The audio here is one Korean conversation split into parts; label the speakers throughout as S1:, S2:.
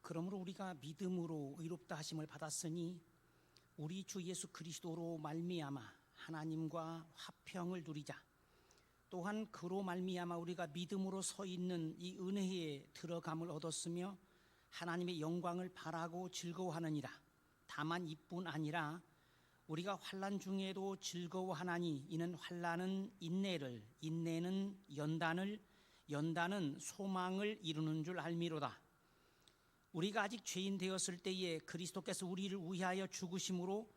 S1: 그러므로 우리가 믿음으로 의롭다 하심을 받았으니 우리 주 예수 그리스도로 말미암아 하나님과 화평을 누리자. 또한 그로 말미암아 우리가 믿음으로 서 있는 이 은혜에 들어감을 얻었으며 하나님의 영광을 바라고 즐거워하느니라. 다만 이뿐 아니라 우리가 환난 중에도 즐거워하나니 이는 환난은 인내를, 인내는 연단을, 연단은 소망을 이루는 줄 알미로다. 우리가 아직 죄인 되었을 때에 그리스도께서 우리를 위하여 죽으심으로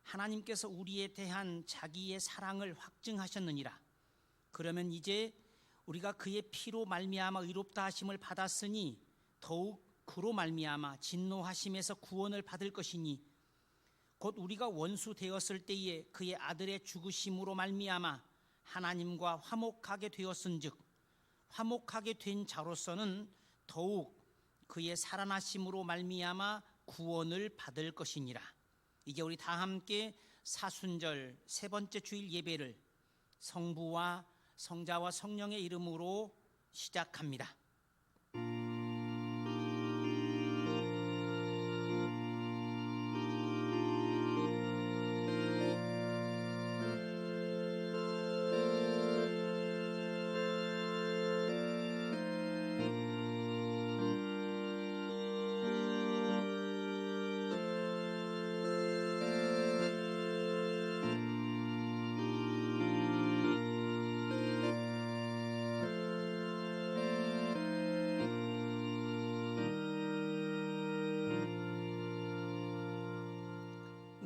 S1: 하나님께서 우리에 대한 자기의 사랑을 확증하셨느니라. 그러면 이제 우리가 그의 피로 말미암아 의롭다 하심을 받았으니 더욱 그로 말미암아 진노하심에서 구원을 받을 것이니 곧 우리가 원수 되었을 때에 그의 아들의 죽으심으로 말미암아 하나님과 화목하게 되었은즉 화목하게 된 자로서는 더욱 그의 살아나심으로 말미암아 구원을 받을 것이니라. 이제 우리 다 함께 사순절 세 번째 주일 예배를 성부와 성자와 성령의 이름으로 시작합니다.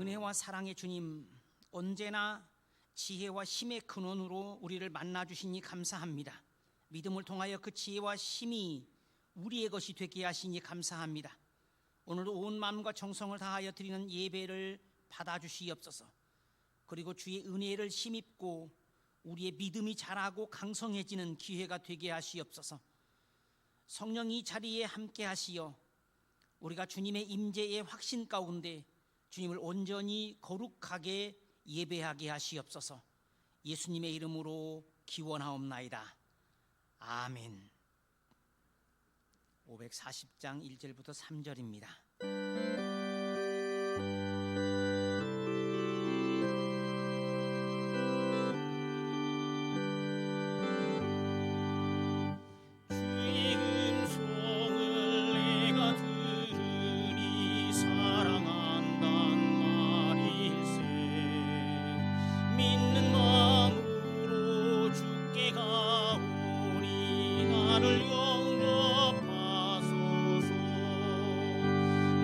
S1: 은혜와 사랑의 주님, 언제나 지혜와 힘의 근원으로 우리를 만나주시니 감사합니다. 믿음을 통하여 그 지혜와 힘이 우리의 것이 되게 하시니 감사합니다. 오늘도 온 마음과 정성을 다하여 드리는 예배를 받아주시옵소서. 그리고 주의 은혜를 힘입고 우리의 믿음이 자라고 강성해지는 기회가 되게 하시옵소서. 성령 이 자리에 함께 하시어 우리가 주님의 임재의 확신 가운데 주님을 온전히 거룩하게 예배하게 하시옵소서. 예수님의 이름으로 기원하옵나이다. 아멘. 540장 1절부터 3절입니다.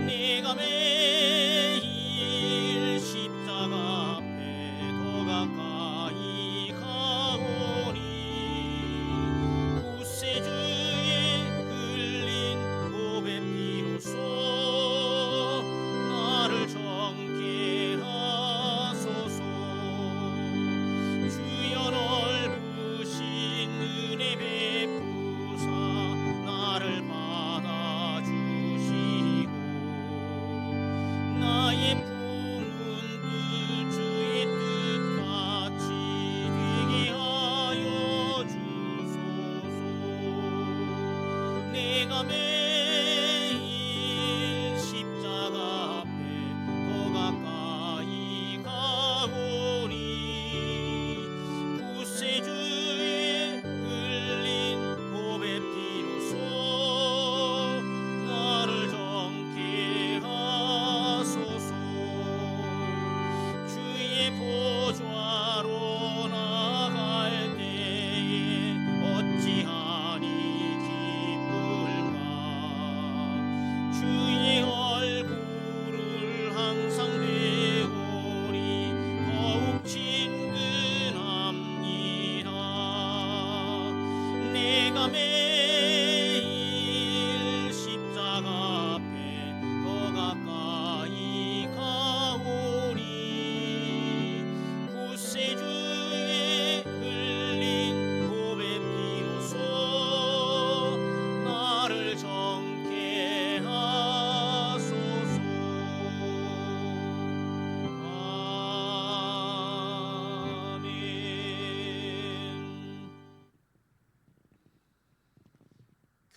S2: 내가 매일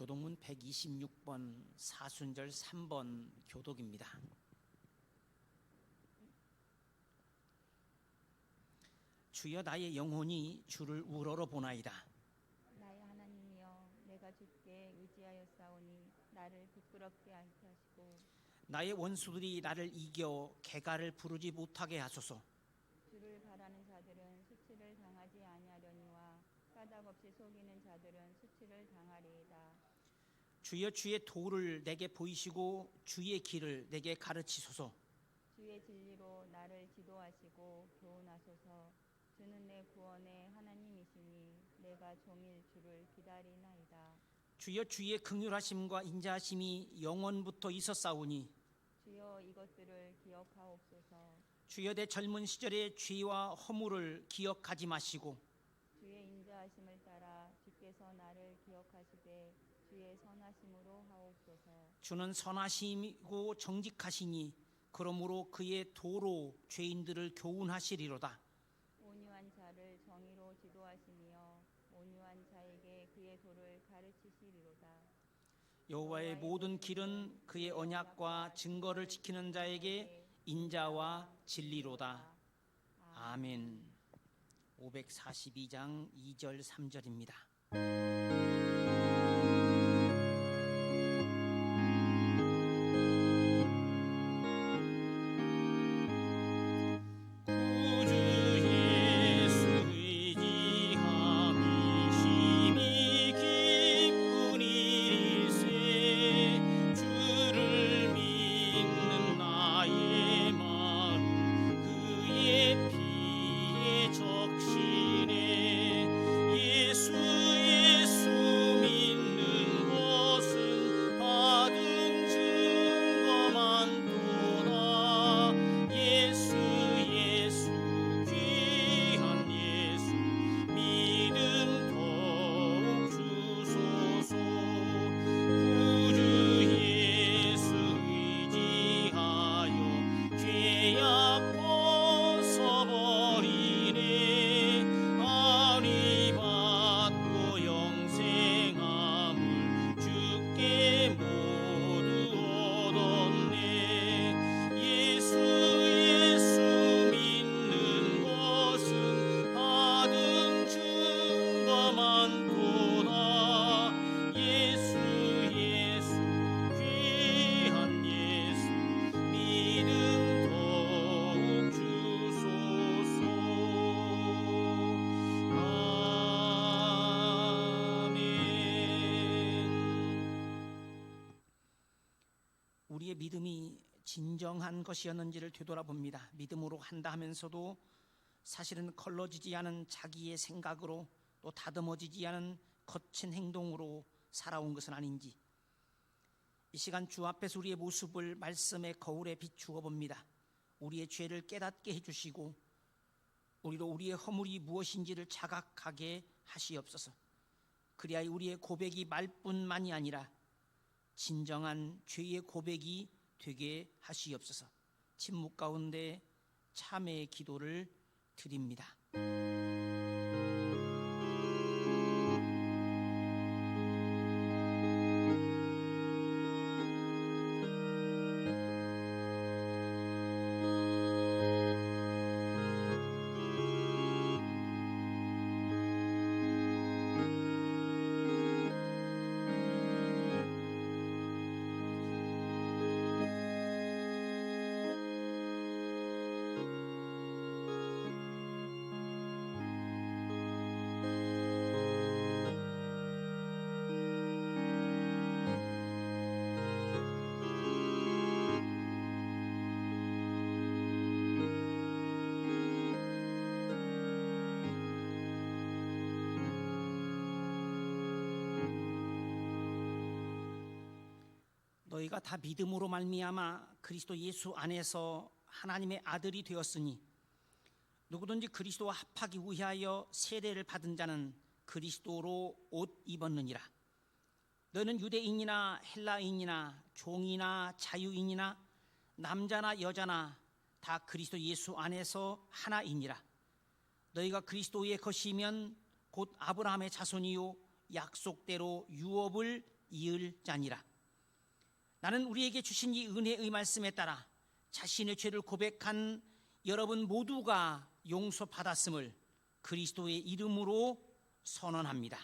S1: 교독문 126번 사순절 3번 교독입니다. 주여 나의 영혼이 주를 우러러 보나이다.
S2: 나의 하나님이여, 내가 주께 의지하였사오니 나를 부끄럽게 않게 하시고
S1: 나의 원수들이 나를 이겨 개가를 부르지 못하게 하소서.
S2: 주를 바라는 자들은 수치를 당하지 아니하려니와 까닭없이 속이는 자들은 수치를 당하리이다.
S1: 주여 주의 도를 내게 보이시고 주의 길을 내게 가르치소서.
S2: 주의 진리로 나를 지도하시고 교훈하소서. 주는 내 구원의 하나님이시니 내가 종일 주를 기다리나이다.
S1: 주여 주의 긍휼하심과 인자하심이 영원부터 있었사오니
S2: 주여 이것들을 기억하옵소서.
S1: 주여 내 젊은 시절의 죄와 허물을 기억하지 마시고
S2: 주의 인자하심을 따라 주께서 나를 기억하시되 주의 선하심으로 하옵소서.
S1: 주는 선하심이고 정직하시니 그러므로 그의 도로 죄인들을 교훈하시리로다.
S2: 온유한 자를 정의로 지도하시며 온유한 자에게 그의 도를 가르치시리로다.
S1: 여호와의 모든 길은 그의 언약과 증거를 지키는 자에게 인자와 진리로다. 아멘. 542장 2절 3절입니다. 우리의 믿음이 진정한 것이었는지를 되돌아봅니다. 믿음으로 한다 하면서도 사실은 걸러지지 않은 자기의 생각으로 또 다듬어지지 않은 거친 행동으로 살아온 것은 아닌지, 이 시간 주 앞에서 우리의 모습을 말씀의 거울에 비추어 봅니다. 우리의 죄를 깨닫게 해주시고 우리로 우리의 허물이 무엇인지를 자각하게 하시옵소서. 그리하여 우리의 고백이 말뿐만이 아니라 진정한 죄의 고백이 되게 하시옵소서. 침묵 가운데 참회의 기도를 드립니다. 너희가 다 믿음으로 말미암아 그리스도 예수 안에서 하나님의 아들이 되었으니 누구든지 그리스도와 합하기 위하여 세례를 받은 자는 그리스도로 옷 입었느니라. 너는 유대인이나 헬라인이나 종이나 자유인이나 남자나 여자나 다 그리스도 예수 안에서 하나이니라. 너희가 그리스도의 것이면 곧 아브라함의 자손이요 약속대로 유업을 이을 자니라. 나는 우리에게 주신 이 은혜의 말씀에 따라 자신의 죄를 고백한 여러분 모두가 용서받았음을 그리스도의 이름으로 선언합니다.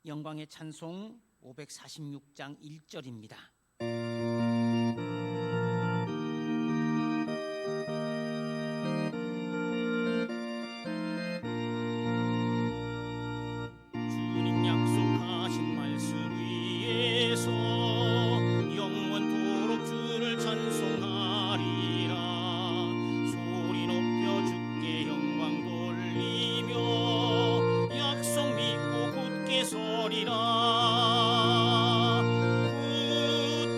S1: 영광의 찬송 546장 1절입니다. 주님 약속하신 말씀 위에서 영원토록 주를 찬송하리라. 소리 높여 주께 영광 돌리며 약속 믿고 굳게 서리라.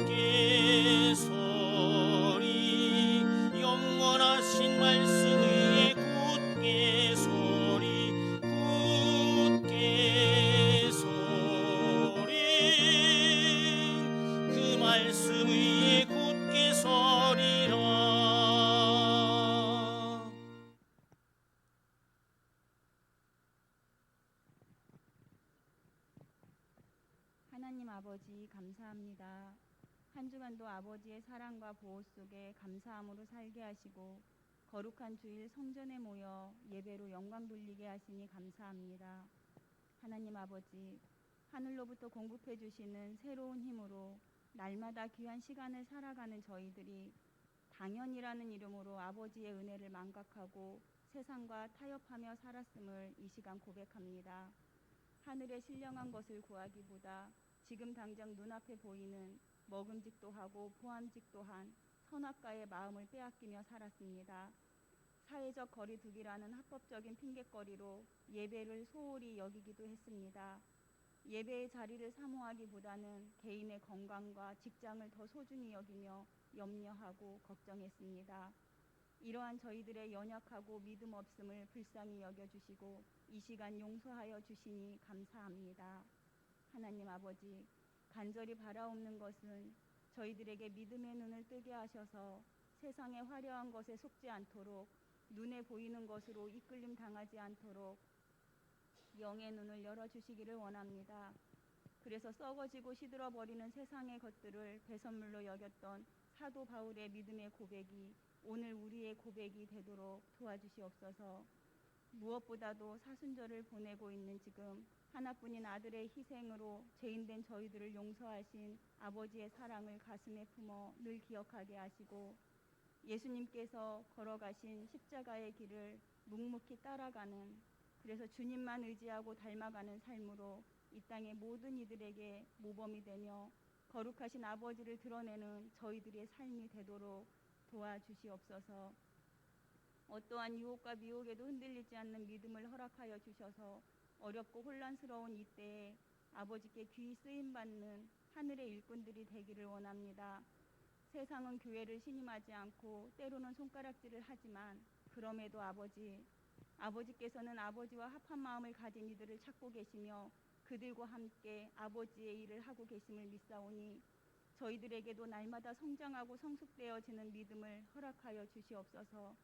S1: 굳게 서리 영원하신 말씀 위에 굳게 서리 굳게 서리 그 말씀 위에 굳게 서리라.
S2: 하나님 아버지 감사합니다. 한 주간도 아버지의 사랑과 보호 속에 감사함으로 살게 하시고 거룩한 주일 성전에 모여 예배로 영광 돌리게 하시니 감사합니다. 하나님 아버지, 하늘로부터 공급해 주시는 새로운 힘으로 날마다 귀한 시간을 살아가는 저희들이 당연이라는 이름으로 아버지의 은혜를 망각하고 세상과 타협하며 살았음을 이 시간 고백합니다. 하늘의 신령한 것을 구하기보다 지금 당장 눈앞에 보이는 먹음직도 하고 보암직 또한 선악과의 마음을 빼앗기며 살았습니다. 사회적 거리두기라는 합법적인 핑곗거리로 예배를 소홀히 여기기도 했습니다. 예배의 자리를 사모하기보다는 개인의 건강과 직장을 더 소중히 여기며 염려하고 걱정했습니다. 이러한 저희들의 연약하고 믿음 없음을 불쌍히 여겨주시고 이 시간 용서하여 주시니 감사합니다. 하나님 아버지, 간절히 바라옵는 것은 저희들에게 믿음의 눈을 뜨게 하셔서 세상의 화려한 것에 속지 않도록 눈에 보이는 것으로 이끌림 당하지 않도록 영의 눈을 열어주시기를 원합니다. 그래서 썩어지고 시들어버리는 세상의 것들을 배선물로 여겼던 사도 바울의 믿음의 고백이 오늘 우리의 고백이 되도록 도와주시옵소서. 무엇보다도 사순절을 보내고 있는 지금 하나뿐인 아들의 희생으로 죄인된 저희들을 용서하신 아버지의 사랑을 가슴에 품어 늘 기억하게 하시고 예수님께서 걸어가신 십자가의 길을 묵묵히 따라가는, 그래서 주님만 의지하고 닮아가는 삶으로 이 땅의 모든 이들에게 모범이 되며 거룩하신 아버지를 드러내는 저희들의 삶이 되도록 도와주시옵소서. 어떠한 유혹과 미혹에도 흔들리지 않는 믿음을 허락하여 주셔서 어렵고 혼란스러운 이때에 아버지께 귀히 쓰임받는 하늘의 일꾼들이 되기를 원합니다. 세상은 교회를 신임하지 않고 때로는 손가락질을 하지만 그럼에도 아버지께서는 아버지와 합한 마음을 가진 이들을 찾고 계시며 그들과 함께 아버지의 일을 하고 계심을 믿사오니 저희들에게도 날마다 성장하고 성숙되어지는 믿음을 허락하여 주시옵소서.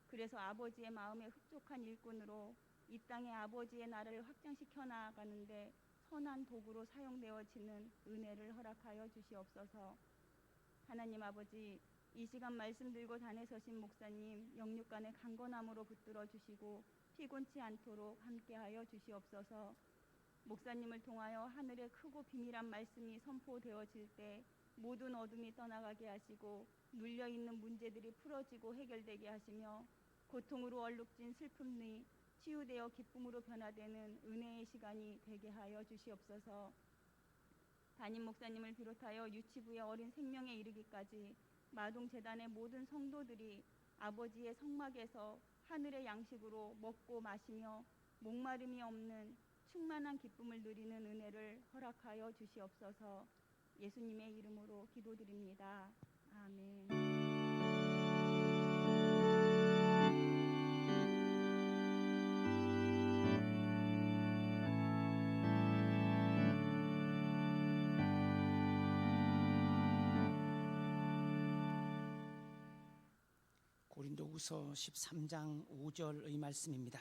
S2: 그래서 아버지의 마음에 흡족한 일꾼으로 이 땅에 아버지의 나라를 확장시켜 나아가는데 선한 도구로 사용되어지는 은혜를 허락하여 주시옵소서. 하나님 아버지, 이 시간 말씀 들고 단에 서신 목사님 영육간의 강건함으로 붙들어 주시고 피곤치 않도록 함께하여 주시옵소서. 목사님을 통하여 하늘의 크고 비밀한 말씀이 선포되어질 때 모든 어둠이 떠나가게 하시고 눌려있는 문제들이 풀어지고 해결되게 하시며 고통으로 얼룩진 슬픔이 치유되어 기쁨으로 변화되는 은혜의 시간이 되게 하여 주시옵소서. 담임 목사님을 비롯하여 유치부의 어린 생명에 이르기까지 마동재단의 모든 성도들이 아버지의 성막에서 하늘의 양식으로 먹고 마시며 목마름이 없는 충만한 기쁨을 누리는 은혜를 허락하여 주시옵소서. 예수님의 이름으로 기도드립니다. 아멘.
S1: 고린도후서 13장 5절의 말씀입니다.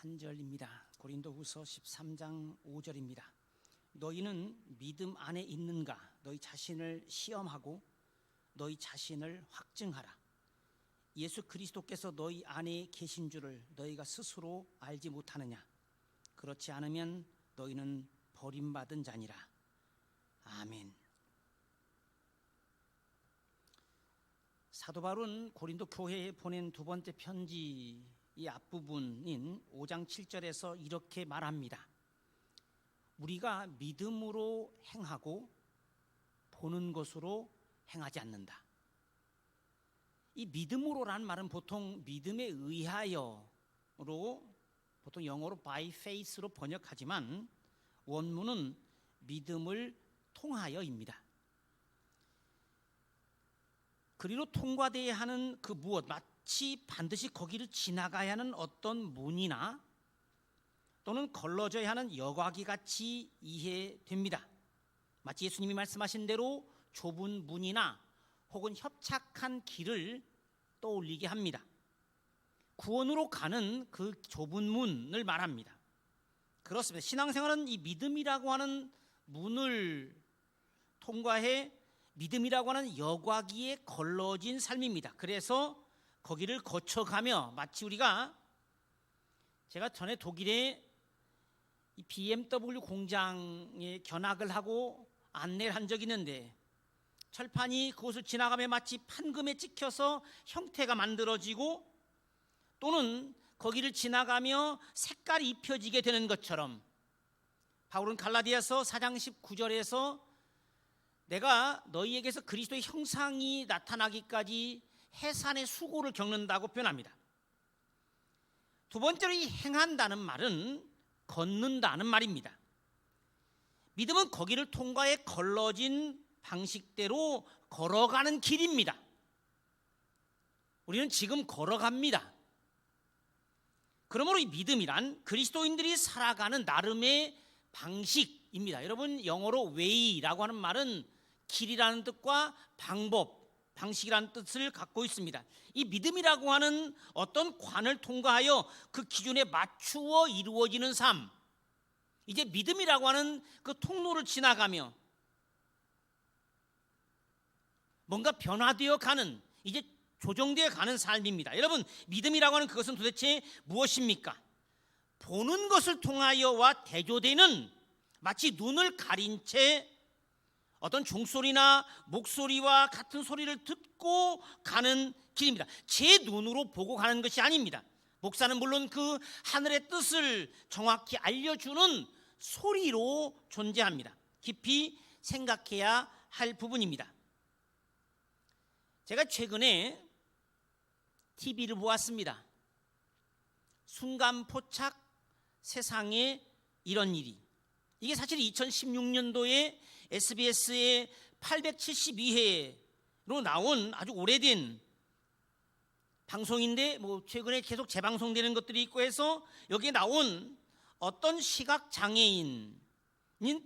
S1: 한 절입니다. 고린도후서 13장 5절입니다. 너희는 믿음 안에 있는가? 너희 자신을 시험하고 너희 자신을 확증하라. 예수 그리스도께서 너희 안에 계신 줄을 너희가 스스로 알지 못하느냐? 그렇지 않으면 너희는 버림받은 자니라. 아멘. 사도 바울은 고린도 교회에 보낸 두 번째 편지의 앞부분인 5장 7절에서 이렇게 말합니다. 우리가 믿음으로 행하고 보는 것으로 행하지 않는다. 이 믿음으로라는 말은 보통 믿음에 의하여로 보통 영어로 by faith로 번역하지만 원문은 믿음을 통하여입니다. 그리로 통과되어야 하는 그 무엇, 마치 반드시 거기를 지나가야 하는 어떤 문이나 또는 걸러져야 하는 여과기 같이 이해됩니다. 마치 예수님이 말씀하신 대로 좁은 문이나 혹은 협착한 길을 떠올리게 합니다. 구원으로 가는 그 좁은 문을 말합니다. 그렇습니다. 신앙생활은 이 믿음이라고 하는 문을 통과해 믿음이라고 하는 여과기에 걸러진 삶입니다. 그래서 거기를 거쳐가며 마치 제가 전에 독일에 이 BMW 공장에 견학을 하고 안내를 한 적이 있는데 철판이 그곳을 지나가며 마치 판금에 찍혀서 형태가 만들어지고 또는 거기를 지나가며 색깔이 입혀지게 되는 것처럼 바울은 갈라디아서 4장 19절에서 내가 너희에게서 그리스도의 형상이 나타나기까지 해산의 수고를 겪는다고 표현합니다. 두 번째로 이 행한다는 말은 걷는다는 말입니다. 믿음은 거기를 통과해 걸러진 방식대로 걸어가는 길입니다. 우리는 지금 걸어갑니다. 그러므로 이 믿음이란 그리스도인들이 살아가는 나름의 방식입니다. 여러분, 영어로 way라고 하는 말은 길이라는 뜻과 방법, 방식이라는 뜻을 갖고 있습니다. 이 믿음이라고 하는 어떤 관을 통과하여 그 기준에 맞추어 이루어지는 삶, 이제 믿음이라고 하는 그 통로를 지나가며 뭔가 변화되어 가는, 이제 조정되어 가는 삶입니다. 여러분, 믿음이라고 하는 그것은 도대체 무엇입니까? 보는 것을 통하여와 대조되는, 마치 눈을 가린 채 어떤 종소리나 목소리와 같은 소리를 듣고 가는 길입니다. 제 눈으로 보고 가는 것이 아닙니다. 목사는 물론 그 하늘의 뜻을 정확히 알려주는 소리로 존재합니다. 깊이 생각해야 할 부분입니다. 제가 최근에 TV를 보았습니다. 순간포착 세상에 이런 일이. 이게 사실 2016년도에 SBS의 872회로 나온 아주 오래된 방송인데 최근에 계속 재방송되는 것들이 있고 해서 여기에 나온 어떤 시각장애인인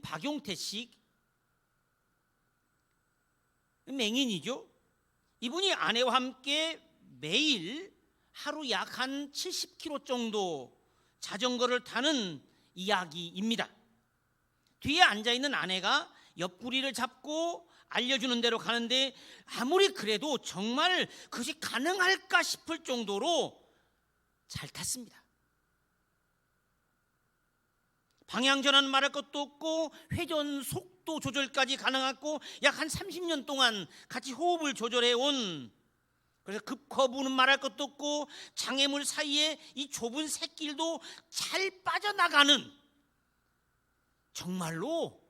S1: 박용태 씨, 맹인이죠. 이분이 아내와 함께 매일 하루 약 한 70km 정도 자전거를 타는 이야기입니다. 뒤에 앉아있는 아내가 옆구리를 잡고 알려주는 대로 가는데 아무리 그래도 정말 그것이 가능할까 싶을 정도로 잘 탔습니다. 방향전환 말할 것도 없고 회전 속도 조절까지 가능하고 약 한 30년 동안 같이 호흡을 조절해온, 그래서 급커브는 말할 것도 없고 장애물 사이에 이 좁은 샛길도 잘 빠져나가는, 정말로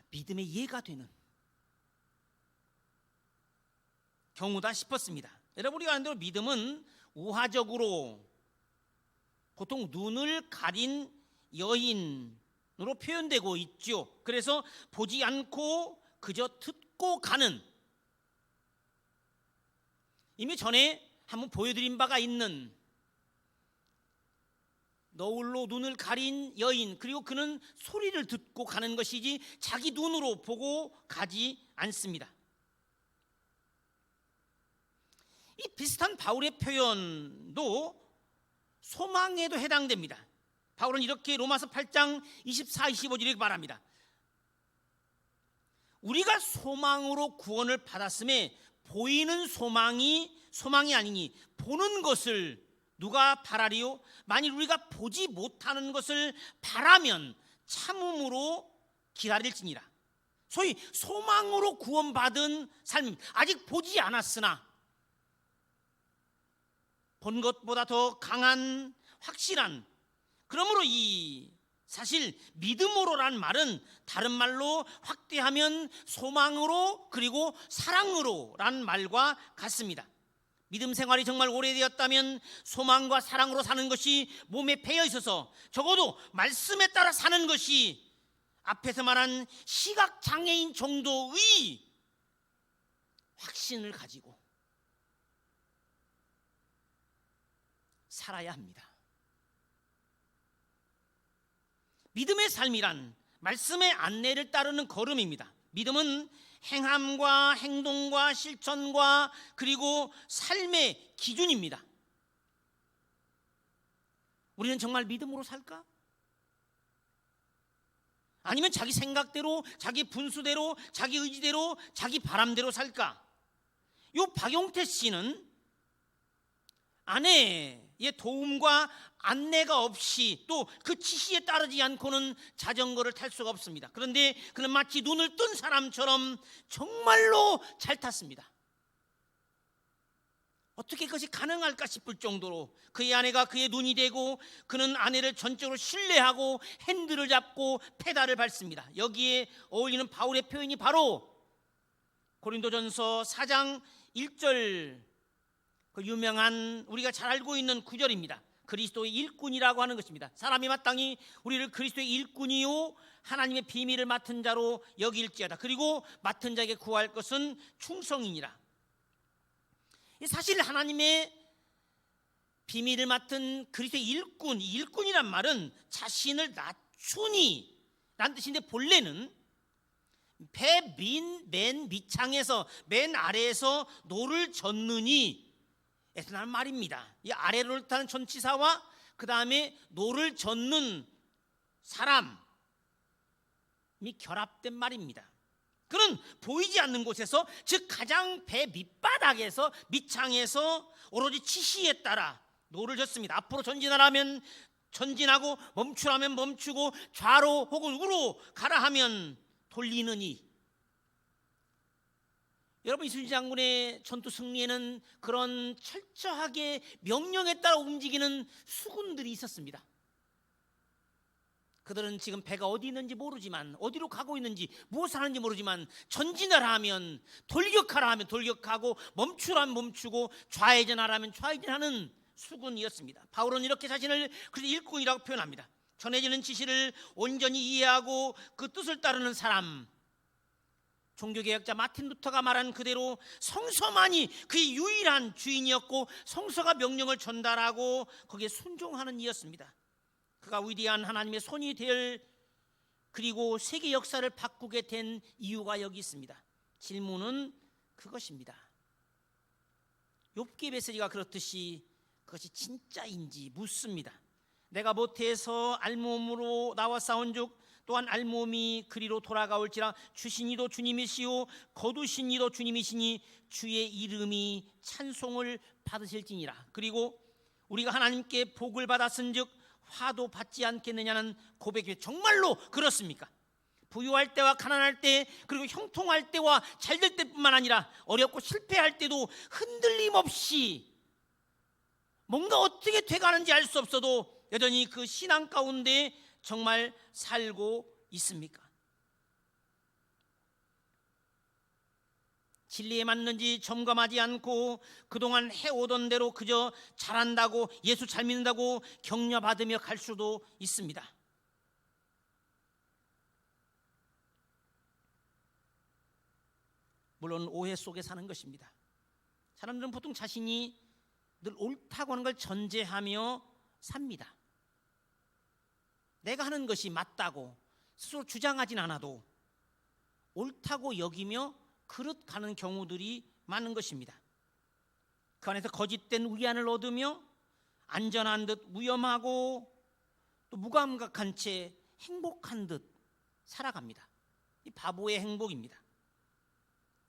S1: 믿음의 이해가 되는 경우다 싶었습니다. 여러분, 우리가 아는 대로 믿음은 우화적으로 보통 눈을 가린 여인으로 표현되고 있죠. 그래서 보지 않고 그저 듣고 가는, 이미 전에 한번 보여드린 바가 있는 너울로 눈을 가린 여인, 그리고 그는 소리를 듣고 가는 것이지 자기 눈으로 보고 가지 않습니다. 이 비슷한 바울의 표현도 소망에도 해당됩니다. 바울은 이렇게 로마서 8장 24, 25절 이렇게 말합니다. 우리가 소망으로 구원을 받았음에 보이는 소망이 아니니 보는 것을 누가 바라리요? 만일 우리가 보지 못하는 것을 바라면 참음으로 기다릴지니라. 소위 소망으로 구원받은 삶, 아직 보지 않았으나 본 것보다 더 강한 확실한, 그러므로 이 사실 믿음으로란 말은 다른 말로 확대하면 소망으로 그리고 사랑으로란 말과 같습니다. 믿음 생활이 정말 오래되었다면 소망과 사랑으로 사는 것이 몸에 배어 있어서 적어도 말씀에 따라 사는 것이 앞에서 말한 시각장애인 정도의 확신을 가지고 살아야 합니다. 믿음의 삶이란 말씀의 안내를 따르는 걸음입니다. 믿음은 행함과 행동과 실천과 그리고 삶의 기준입니다. 우리는 정말 믿음으로 살까? 아니면 자기 생각대로, 자기 분수대로, 자기 의지대로, 자기 바람대로 살까? 요 박용태 씨는 아내의 도움과 안내가 없이 또 그 지시에 따르지 않고는 자전거를 탈 수가 없습니다. 그런데 그는 마치 눈을 뜬 사람처럼 정말로 잘 탔습니다. 어떻게 그것이 가능할까 싶을 정도로 그의 아내가 그의 눈이 되고 그는 아내를 전적으로 신뢰하고 핸들을 잡고 페달을 밟습니다. 여기에 어울리는 바울의 표현이 바로 고린도전서 4장 1절 그 유명한 우리가 잘 알고 있는 구절입니다. 그리스도의 일꾼이라고 하는 것입니다. 사람이 마땅히 우리를 그리스도의 일꾼이요 하나님의 비밀을 맡은 자로 여길지어다. 그리고 맡은 자에게 구할 것은 충성이니라. 사실 하나님의 비밀을 맡은 그리스도의 일꾼이란 말은 자신을 낮추니 라는 뜻인데 본래는 배 맨 밑창에서 맨 아래에서 노를 젓느니 에서 나는 말입니다. 이 아래로 타는 전치사와 그 다음에 노를 젓는 사람이 결합된 말입니다. 그는 보이지 않는 곳에서, 즉 가장 배 밑바닥에서 밑창에서 오로지 지시에 따라 노를 젓습니다. 앞으로 전진하라면 전진하고 멈추라면 멈추고 좌로 혹은 우로 가라 하면 돌리느니. 여러분, 이순신 장군의 전투 승리에는 그런 철저하게 명령에 따라 움직이는 수군들이 있었습니다. 그들은 지금 배가 어디 있는지 모르지만, 어디로 가고 있는지 무엇을 하는지 모르지만 전진하라 하면 돌격하라 하면 돌격하고 멈추라 하면 멈추고 좌회전하라 하면 좌회전하는 수군이었습니다. 바울은 이렇게 자신을 그래서 일꾼이라고 표현합니다. 전해지는 지시를 온전히 이해하고 그 뜻을 따르는 사람, 종교개혁자 마틴 루터가 말한 그대로 성서만이 그의 유일한 주인이었고 성서가 명령을 전달하고 거기에 순종하는 이였습니다. 그가 위대한 하나님의 손이 될, 그리고 세계 역사를 바꾸게 된 이유가 여기 있습니다. 질문은 그것입니다. 욥기의 메시지가 그렇듯이 그것이 진짜인지 묻습니다. 내가 모태에서 알몸으로 나와 싸운즉 또한 알몸이 그리로 돌아가올지라. 주신 이도 주님이시오 거두신 이도 주님이시니 주의 이름이 찬송을 받으실지니라. 그리고 우리가 하나님께 복을 받았은즉 화도 받지 않겠느냐는 고백이 정말로 그렇습니까? 부유할 때와 가난할 때, 그리고 형통할 때와 잘될 때뿐만 아니라 어렵고 실패할 때도 흔들림 없이 뭔가 어떻게 돼가는지 알 수 없어도 여전히 그 신앙 가운데 정말 살고 있습니까? 진리에 맞는지 점검하지 않고 그동안 해오던 대로 그저 잘한다고, 예수 잘 믿는다고 격려받으며 갈 수도 있습니다. 물론 오해 속에 사는 것입니다. 사람들은 보통 자신이 늘 옳다고 하는 걸 전제하며 삽니다. 내가 하는 것이 맞다고 스스로 주장하진 않아도 옳다고 여기며 그릇 가는 경우들이 많은 것입니다. 그 안에서 거짓된 위안을 얻으며 안전한 듯 위험하고 또 무감각한 채 행복한 듯 살아갑니다. 이 바보의 행복입니다.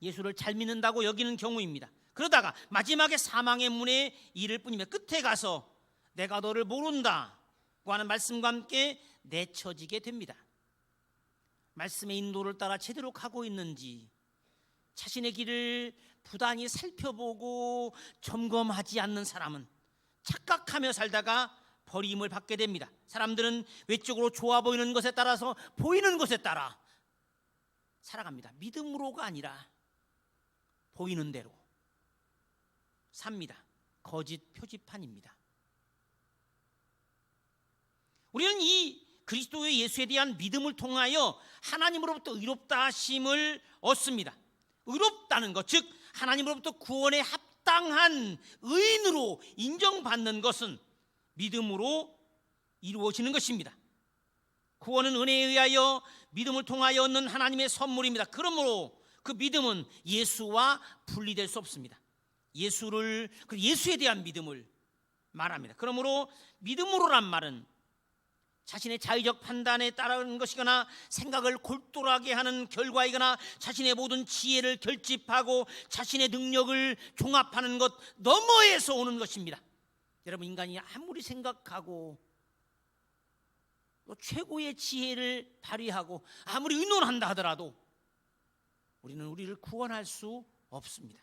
S1: 예수를 잘 믿는다고 여기는 경우입니다. 그러다가 마지막에 사망의 문에 이를 뿐이며 끝에 가서 내가 너를 모른다고 하는 말씀과 함께 내쳐지게 됩니다. 말씀의 인도를 따라 제대로 가고 있는지 자신의 길을 부단히 살펴보고 점검하지 않는 사람은 착각하며 살다가 버림을 받게 됩니다. 사람들은 외적으로 좋아 보이는 것에 따라서 보이는 것에 따라 살아갑니다. 믿음으로가 아니라 보이는 대로 삽니다. 거짓 표지판입니다. 우리는 이 그리스도의 예수에 대한 믿음을 통하여 하나님으로부터 의롭다 하심을 얻습니다. 의롭다는 것, 즉 하나님으로부터 구원에 합당한 의인으로 인정받는 것은 믿음으로 이루어지는 것입니다. 구원은 은혜에 의하여 믿음을 통하여 얻는 하나님의 선물입니다. 그러므로 그 믿음은 예수와 분리될 수 없습니다. 예수에 대한 믿음을 말합니다. 그러므로 믿음으로란 말은 자신의 자의적 판단에 따르는 것이거나 생각을 골똘하게 하는 결과이거나 자신의 모든 지혜를 결집하고 자신의 능력을 종합하는 것 너머에서 오는 것입니다. 여러분, 인간이 아무리 생각하고 또 최고의 지혜를 발휘하고 아무리 의논한다 하더라도 우리는 우리를 구원할 수 없습니다.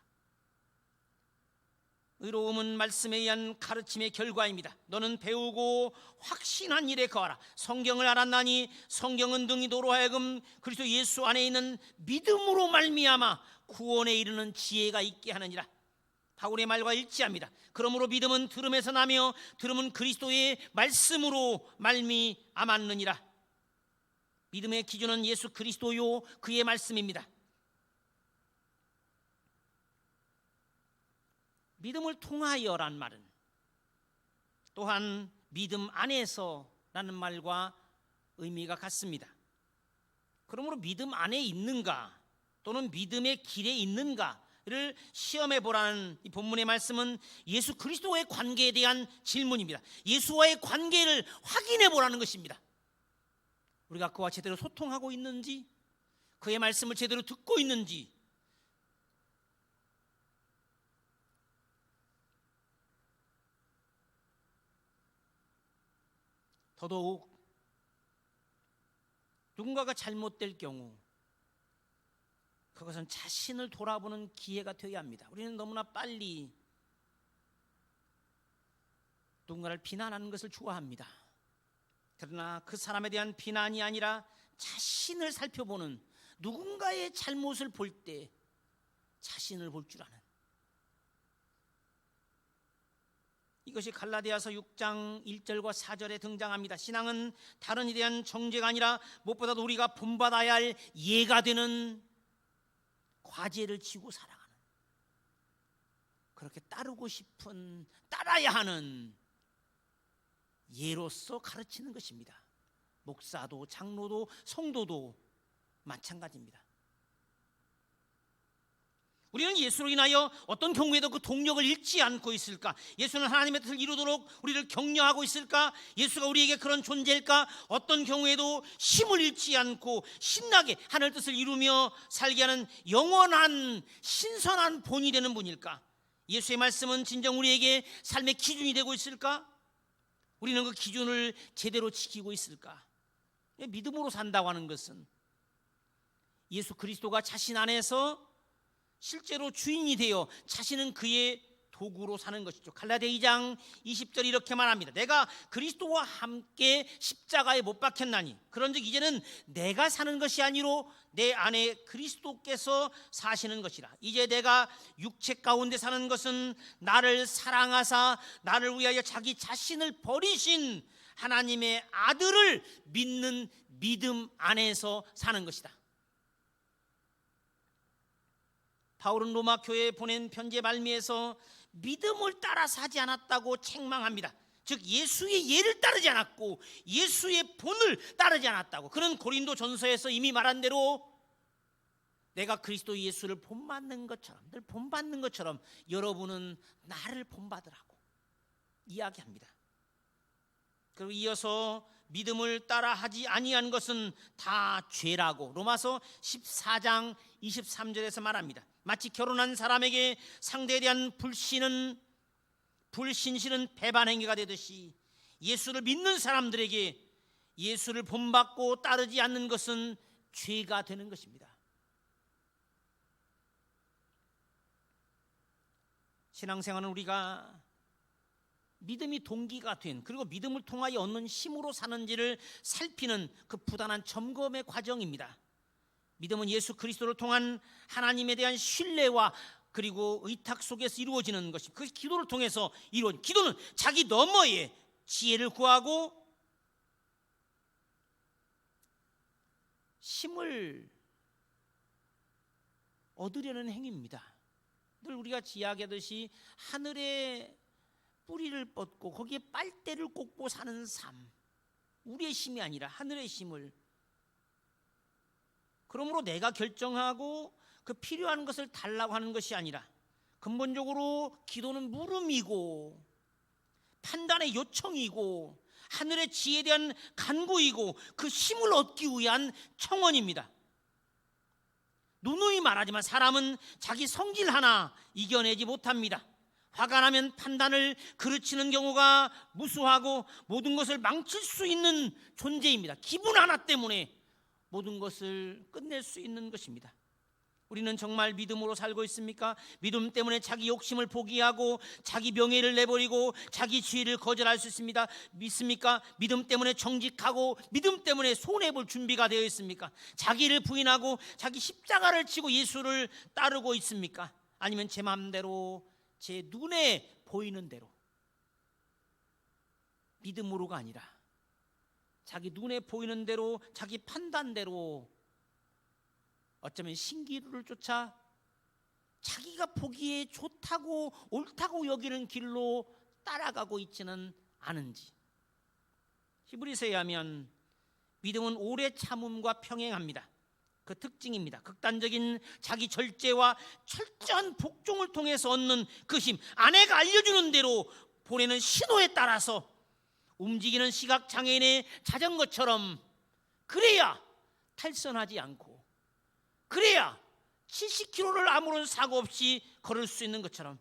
S1: 의로움은 말씀에 의한 가르침의 결과입니다. 너는 배우고 확신한 일에 거하라. 성경을 알았나니 성경은 등이 너로 하여금 그리스도 예수 안에 있는 믿음으로 말미암아 구원에 이르는 지혜가 있게 하느니라. 바울의 말과 일치합니다. 그러므로 믿음은 들음에서 나며 들음은 그리스도의 말씀으로 말미암았느니라. 믿음의 기준은 예수 그리스도요 그의 말씀입니다. 믿음을 통하여란 말은 또한 믿음 안에서라는 말과 의미가 같습니다. 그러므로 믿음 안에 있는가 또는 믿음의 길에 있는가를 시험해 보라는 이 본문의 말씀은 예수 그리스도와의 관계에 대한 질문입니다. 예수와의 관계를 확인해 보라는 것입니다. 우리가 그와 제대로 소통하고 있는지, 그의 말씀을 제대로 듣고 있는지, 더더욱 누군가가 잘못될 경우 그것은 자신을 돌아보는 기회가 되어야 합니다. 우리는 너무나 빨리 누군가를 비난하는 것을 좋아합니다. 그러나 그 사람에 대한 비난이 아니라 자신을 살펴보는, 누군가의 잘못을 볼 때 자신을 볼 줄 아는, 이것이 갈라디아서 6장 1절과 4절에 등장합니다. 신앙은 다른 일에 대한 정죄가 아니라 무엇보다도 우리가 본받아야 할 예가 되는 과제를 지고 살아가는, 그렇게 따르고 싶은, 따라야 하는 예로서 가르치는 것입니다. 목사도 장로도 성도도 마찬가지입니다. 우리는 예수로 인하여 어떤 경우에도 그 동력을 잃지 않고 있을까? 예수는 하나님의 뜻을 이루도록 우리를 격려하고 있을까? 예수가 우리에게 그런 존재일까? 어떤 경우에도 힘을 잃지 않고 신나게 하늘 뜻을 이루며 살게 하는 영원한 신선한 본이 되는 분일까? 예수의 말씀은 진정 우리에게 삶의 기준이 되고 있을까? 우리는 그 기준을 제대로 지키고 있을까? 믿음으로 산다고 하는 것은 예수 그리스도가 자신 안에서 실제로 주인이 되어 자신은 그의 도구로 사는 것이죠. 갈라디아 2장 20절 이렇게 말합니다. 내가 그리스도와 함께 십자가에 못 박혔나니 그런즉 이제는 내가 사는 것이 아니로 내 안에 그리스도께서 사시는 것이라. 이제 내가 육체 가운데 사는 것은 나를 사랑하사 나를 위하여 자기 자신을 버리신 하나님의 아들을 믿는 믿음 안에서 사는 것이다. 바울은 로마 교회에 보낸 편지의 말미에서 믿음을 따라 사지 않았다고 책망합니다. 즉 예수의 예를 따르지 않았고 예수의 본을 따르지 않았다고. 그는 고린도 전서에서 이미 말한 대로 내가 그리스도 예수를 본받는 것처럼, 늘 본받는 것처럼 여러분은 나를 본받으라고, 이야기합니다. 그리고 이어서 믿음을 따라하지 아니한 것은 다 죄라고 로마서 14장 23절에서 말합니다. 마치 결혼한 사람에게 상대에 대한 불신실은 배반 행위가 되듯이 예수를 믿는 사람들에게 예수를 본받고 따르지 않는 것은 죄가 되는 것입니다. 신앙생활은 우리가 믿음이 동기가 된, 그리고 믿음을 통하여 얻는 힘으로 사는지를 살피는 그 부단한 점검의 과정입니다. 믿음은 예수 그리스도를 통한 하나님에 대한 신뢰와 그리고 의탁 속에서 이루어지는 것입니다. 그 기도를 통해서 이루어진 기도는 자기 너머에 지혜를 구하고 힘을 얻으려는 행위입니다. 늘 우리가 이야기하듯이 하늘에 뿌리를 뻗고 거기에 빨대를 꽂고 사는 삶, 우리의 힘이 아니라 하늘의 힘을, 그러므로 내가 결정하고 그 필요한 것을 달라고 하는 것이 아니라 근본적으로 기도는 물음이고 판단의 요청이고 하늘의 지혜에 대한 간구이고 그 힘을 얻기 위한 청원입니다. 누누이 말하지만 사람은 자기 성질 하나 이겨내지 못합니다. 화가 나면 판단을 그르치는 경우가 무수하고 모든 것을 망칠 수 있는 존재입니다. 기분 하나 때문에 모든 것을 끝낼 수 있는 것입니다. 우리는 정말 믿음으로 살고 있습니까? 믿음 때문에 자기 욕심을 포기하고 자기 명예를 내버리고 자기 지혜를 거절할 수 있습니다. 믿습니까? 믿음 때문에 정직하고 믿음 때문에 손해볼 준비가 되어 있습니까? 자기를 부인하고 자기 십자가를 지고 예수를 따르고 있습니까? 아니면 제 마음대로 제 눈에 보이는 대로 믿음으로가 아니라 자기 눈에 보이는 대로 자기 판단대로 어쩌면 신기루를 쫓아 자기가 보기에 좋다고 옳다고 여기는 길로 따라가고 있지는 않은지. 히브리서에 의하면 믿음은 오래 참음과 평행합니다. 그 특징입니다. 극단적인 자기 절제와 철저한 복종을 통해서 얻는 그 힘, 아내가 알려주는 대로 보내는 신호에 따라서 움직이는 시각장애인의 자전거처럼, 그래야 탈선하지 않고 그래야 70km를 아무런 사고 없이 걸을 수 있는 것처럼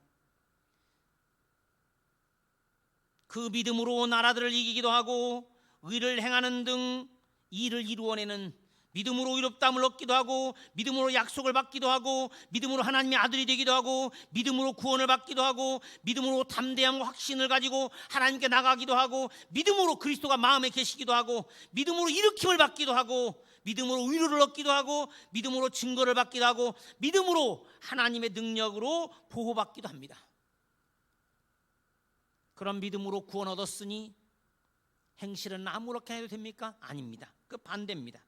S1: 그 믿음으로 나라들을 이기기도 하고 의를 행하는 등 일을 이루어내는, 믿음으로 의롭다함을 얻기도 하고 믿음으로 약속을 받기도 하고 믿음으로 하나님의 아들이 되기도 하고 믿음으로 구원을 받기도 하고 믿음으로 담대함과 확신을 가지고 하나님께 나가기도 하고 믿음으로 그리스도가 마음에 계시기도 하고 믿음으로 일으킴을 받기도 하고 믿음으로 위로를 얻기도 하고 믿음으로 증거를 받기도 하고 믿음으로 하나님의 능력으로 보호받기도 합니다. 그런 믿음으로 구원 얻었으니 행실은 아무렇게 해도 됩니까? 아닙니다. 그 반대입니다.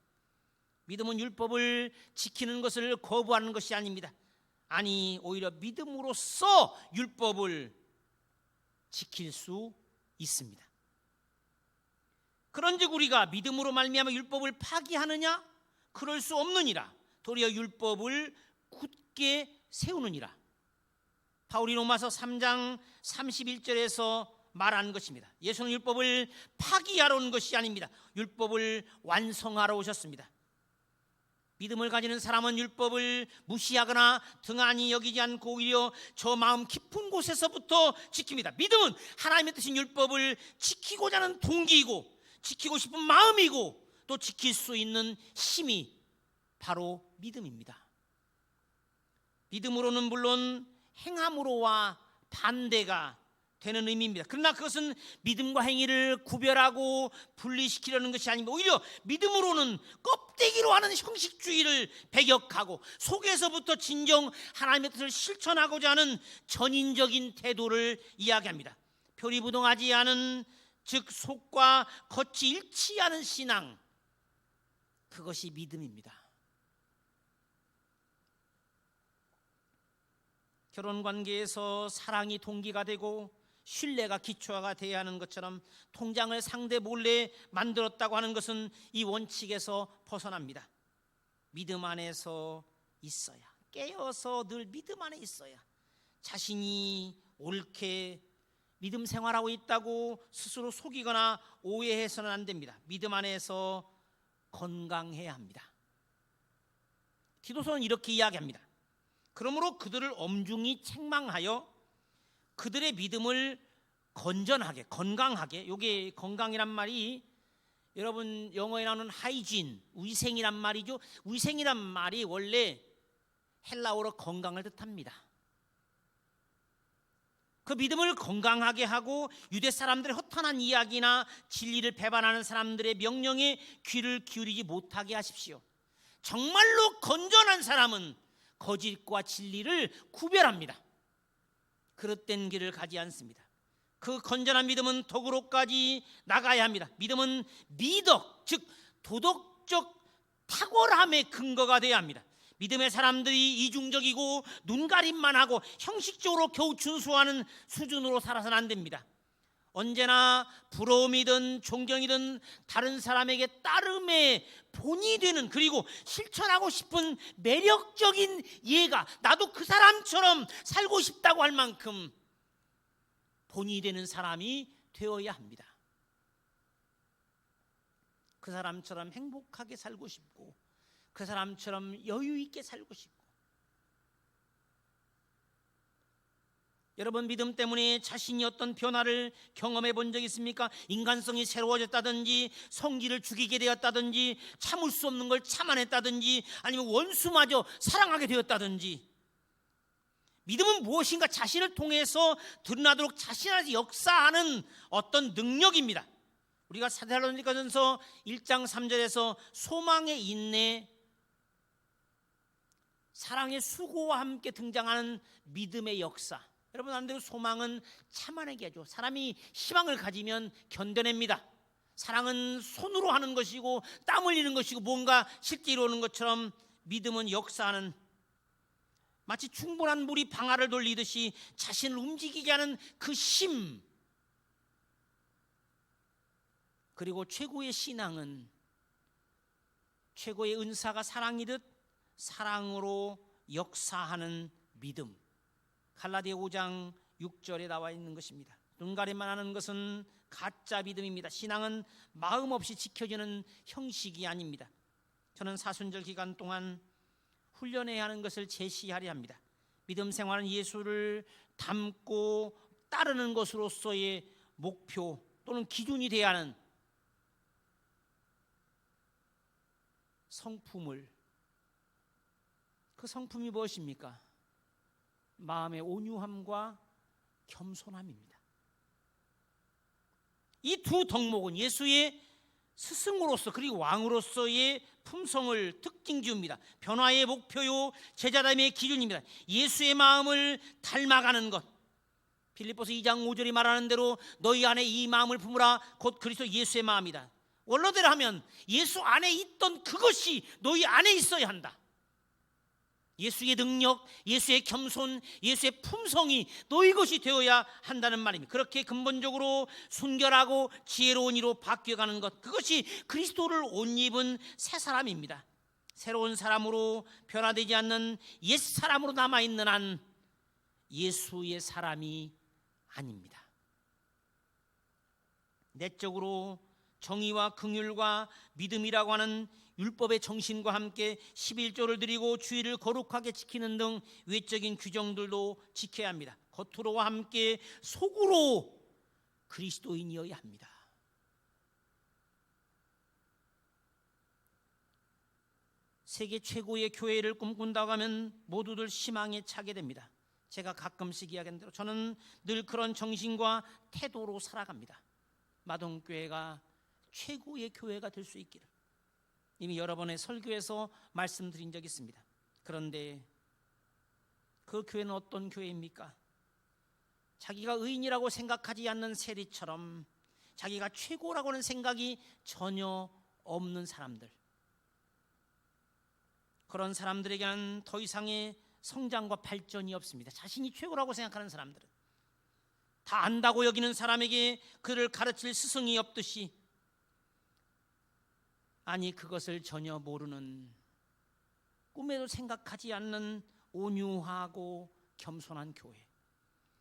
S1: 믿음은 율법을 지키는 것을 거부하는 것이 아닙니다. 아니, 오히려 믿음으로써 율법을 지킬 수 있습니다. 그런즉 우리가 믿음으로 말미암아 율법을 파기하느냐? 그럴 수 없느니라. 도리어 율법을 굳게 세우느니라. 바울이 로마서 3장 31절에서 말한 것입니다. 예수는 율법을 파기하러 온 것이 아닙니다. 율법을 완성하러 오셨습니다. 믿음을 가지는 사람은 율법을 무시하거나 등한히 여기지 않고 오히려 저 마음 깊은 곳에서부터 지킵니다. 믿음은 하나님의 뜻인 율법을 지키고자 하는 동기이고 지키고 싶은 마음이고 또 지킬 수 있는 힘이 바로 믿음입니다. 믿음으로는 물론 행함으로와 반대가 되는 의미입니다. 그러나 그것은 믿음과 행위를 구별하고 분리시키려는 것이 아닙니다. 오히려 믿음으로는 껍데기로 하는 형식주의를 배격하고 속에서부터 진정 하나님의 뜻을 실천하고자 하는 전인적인 태도를 이야기합니다. 표리부동하지 않은, 즉 속과 겉이 일치하는 신앙, 그것이 믿음입니다. 결혼관계에서 사랑이 동기가 되고 신뢰가 기초가 돼야 하는 것처럼 통장을 상대 몰래 만들었다고 하는 것은 이 원칙에서 벗어납니다. 믿음 안에서 있어야, 깨어서 늘 믿음 안에 있어야 자신이 옳게 믿음 생활하고 있다고 스스로 속이거나 오해해서는 안 됩니다. 믿음 안에서 건강해야 합니다. 디도서는 이렇게 이야기합니다. 그러므로 그들을 엄중히 책망하여 그들의 믿음을 건전하게, 건강하게, 요게 건강이란 말이 여러분 영어에 나오는 하이진, 위생이란 말이죠. 위생이란 말이 원래 헬라어로 건강을 뜻합니다. 그 믿음을 건강하게 하고 유대 사람들의 허탄한 이야기나 진리를 배반하는 사람들의 명령에 귀를 기울이지 못하게 하십시오. 정말로 건전한 사람은 거짓과 진리를 구별합니다. 그릇된 길을 가지 않습니다. 그 건전한 믿음은 덕으로까지 나가야 합니다. 믿음은 미덕, 즉 도덕적 탁월함의 근거가 되어야 합니다. 믿음의 사람들이 이중적이고 눈가림만 하고 형식적으로 겨우 준수하는 수준으로 살아서는 안 됩니다. 언제나 부러움이든 존경이든 다른 사람에게 따름의 본이 되는, 그리고 실천하고 싶은 매력적인 예가, 나도 그 사람처럼 살고 싶다고 할 만큼 본이 되는 사람이 되어야 합니다. 그 사람처럼 행복하게 살고 싶고 그 사람처럼 여유 있게 살고 싶고. 여러분, 믿음 때문에 자신이 어떤 변화를 경험해 본 적 있습니까? 인간성이 새로워졌다든지, 성질을 죽이게 되었다든지, 참을 수 없는 걸 참아냈다든지, 아니면 원수마저 사랑하게 되었다든지. 믿음은 무엇인가 자신을 통해서 드러나도록 자신 안에서 역사하는 어떤 능력입니다. 우리가 사데살로니가전서 1장 3절에서 소망의 인내, 사랑의 수고와 함께 등장하는 믿음의 역사. 여러분, 안되고 소망은 참아내게 하죠. 사람이 희망을 가지면 견뎌냅니다. 사랑은 손으로 하는 것이고 땀 흘리는 것이고 뭔가 실제 이루어오는 것처럼 믿음은 역사하는, 마치 충분한 물이 방아를 돌리듯이 자신을 움직이게 하는 그 힘. 그리고 최고의 신앙은, 최고의 은사가 사랑이듯 사랑으로 역사하는 믿음. 갈라디아 5장 6절에 나와 있는 것입니다. 눈가림만 하는 것은 가짜 믿음입니다. 신앙은 마음 없이 지켜지는 형식이 아닙니다. 저는 사순절 기간 동안 훈련해야 하는 것을 제시하려 합니다. 믿음 생활은 예수를 닮고 따르는 것으로서의 목표 또는 기준이 되어야 하는 성품을, 그 성품이 무엇입니까? 마음의 온유함과 겸손함입니다. 이 두 덕목은 예수의 스승으로서 그리고 왕으로서의 품성을 특징 지웁니다. 변화의 목표요, 제자됨의 기준입니다. 예수의 마음을 닮아가는 것. 빌립보서 2장 5절이 말하는 대로 너희 안에 이 마음을 품으라, 곧 그리스도 예수의 마음이다. 원로대로 하면 예수 안에 있던 그것이 너희 안에 있어야 한다. 예수의 능력, 예수의 겸손, 예수의 품성이 너희 것이 되어야 한다는 말입니다. 그렇게 근본적으로 순결하고 지혜로운 이로 바뀌어가는 것, 그것이 그리스도를 옷 입은 새 사람입니다. 새로운 사람으로 변화되지 않는 옛 사람으로 남아있는 한 예수의 사람이 아닙니다. 내적으로 정의와 긍휼과 믿음이라고 하는 율법의 정신과 함께 11조를 드리고 주의를 거룩하게 지키는 등 외적인 규정들도 지켜야 합니다. 겉으로와 함께 속으로 그리스도인이어야 합니다. 세계 최고의 교회를 꿈꾼다고 하면 모두들 희망에 차게 됩니다. 제가 가끔씩 이야기하는 대로 저는 늘 그런 정신과 태도로 살아갑니다. 마동교회가 최고의 교회가 될 수 있기를 이미 여러 번의 설교에서 말씀드린 적이 있습니다. 그런데 그 교회는 어떤 교회입니까? 자기가 의인이라고 생각하지 않는 세리처럼 자기가 최고라고는 생각이 전혀 없는 사람들, 그런 사람들에게는 더 이상의 성장과 발전이 없습니다. 자신이 최고라고 생각하는 사람들은 다 안다고 여기는 사람에게 그를 가르칠 스승이 없듯이, 아니 그것을 전혀 모르는, 꿈에도 생각하지 않는 온유하고 겸손한 교회,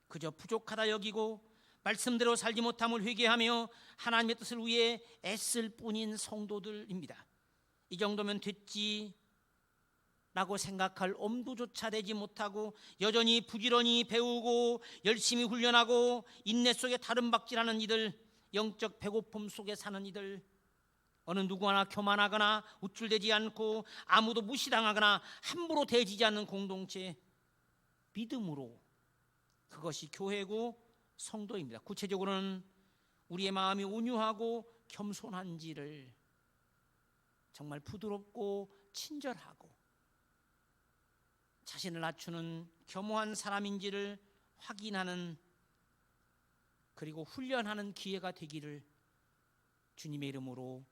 S1: 그저 부족하다 여기고 말씀대로 살지 못함을 회개하며 하나님의 뜻을 위해 애쓸 뿐인 성도들입니다. 이 정도면 됐지 라고 생각할 엄두조차 내지 못하고 여전히 부지런히 배우고 열심히 훈련하고 인내 속에 다름박질하는 이들, 영적 배고픔 속에 사는 이들, 어느 누구나 교만하거나 우쭐대지 않고 아무도 무시당하거나 함부로 대지지 않는 공동체, 믿음으로, 그것이 교회고 성도입니다. 구체적으로는 우리의 마음이 온유하고 겸손한지를, 정말 부드럽고 친절하고 자신을 낮추는 겸허한 사람인지를 확인하는, 그리고 훈련하는 기회가 되기를 주님의 이름으로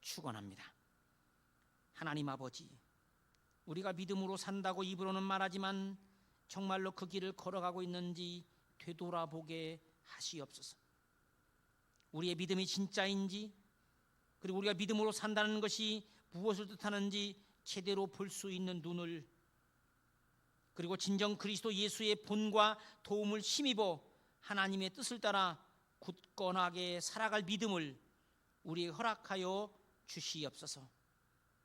S1: 축원합니다. 하나님 아버지, 우리가 믿음으로 산다고 입으로는 말하지만 정말로 그 길을 걸어가고 있는지 되돌아보게 하시옵소서. 우리의 믿음이 진짜인지, 그리고 우리가 믿음으로 산다는 것이 무엇을 뜻하는지 제대로 볼 수 있는 눈을, 그리고 진정 그리스도 예수의 본과 도움을 힘입어 하나님의 뜻을 따라 굳건하게 살아갈 믿음을 우리에게 허락하여 주시옵소서.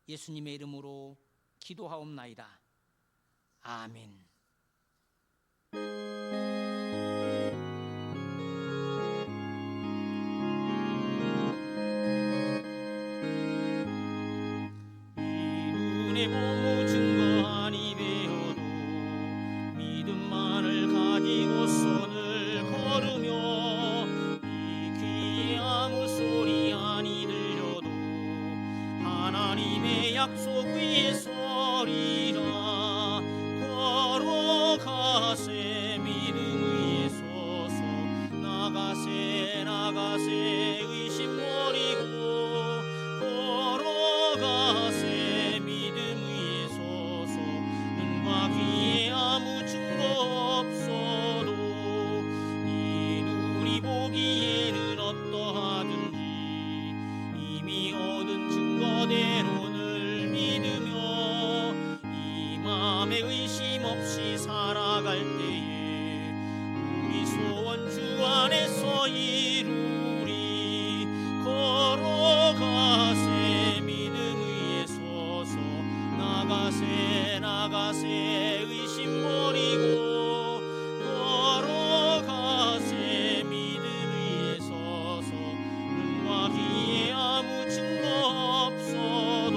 S1: 예수님의 이름으로 기도하옵나이다. 아멘. 이 눈에 보고 증거 아니 배워도 믿음만을 가지고 손을 걸으며, 이 귀에 아무 소리 아니 들려도 하나님의 약속 위에 서리라. 걸어가세 믿음 위에 서서, 나가세 나가세 의심 버리고, 걸어가세 믿음 위에 서서, 눈과 귀에 아무 증거 없어도 이 눈이 보기에는 어떠하든지 이미 얻은 증거대로를 믿으며 이 마음에 의심 없이 살아갈 때에 우리 소원 주 안에서 이루리. 걸어가세 믿음 위에 서서, 나가세 나가세 의심 버리고, 걸어가세 믿음 위에 서서, 눈과 귀에 아무 증거 없어도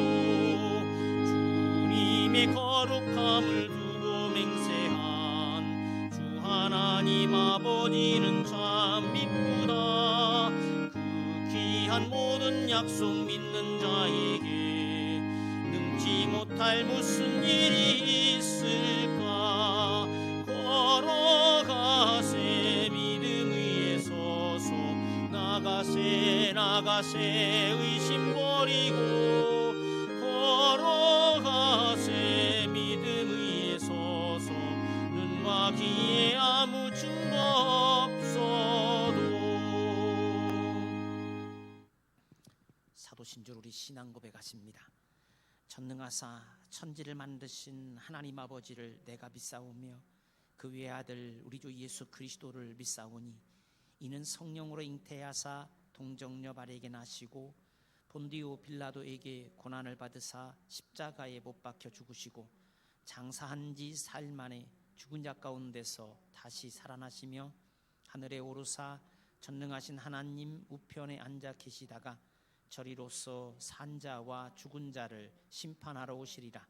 S1: 주님의 거룩함을 두고 맹세한 주 하나님 아버지는 참 미쁘다. 그 귀한 모든 약속 믿는 자에게 능치 못할 무슨 일이 있을까. 걸어가세 믿음 위에 서서, 나가세 나가세 의심 버리고, 걸어가세 믿음 위에 서서, 눈과 귀에 아무 증거 없어도. 사도신절 우리 신앙 고백하십니다. 전능하사 천지를 만드신 하나님 아버지를 내가 믿사오며 그 외아들 우리 주 예수 그리스도를 믿사오니, 이는 성령으로 잉태하사 동정녀 마리아에게 나시고 본디오 빌라도에게 고난을 받으사 십자가에 못 박혀 죽으시고 장사한 지 사일 만에 죽은 자 가운데서 다시 살아나시며 하늘에 오르사 전능하신 하나님 우편에 앉아 계시다가 저리로서 산 자와 죽은 자를 심판하러 오시리라.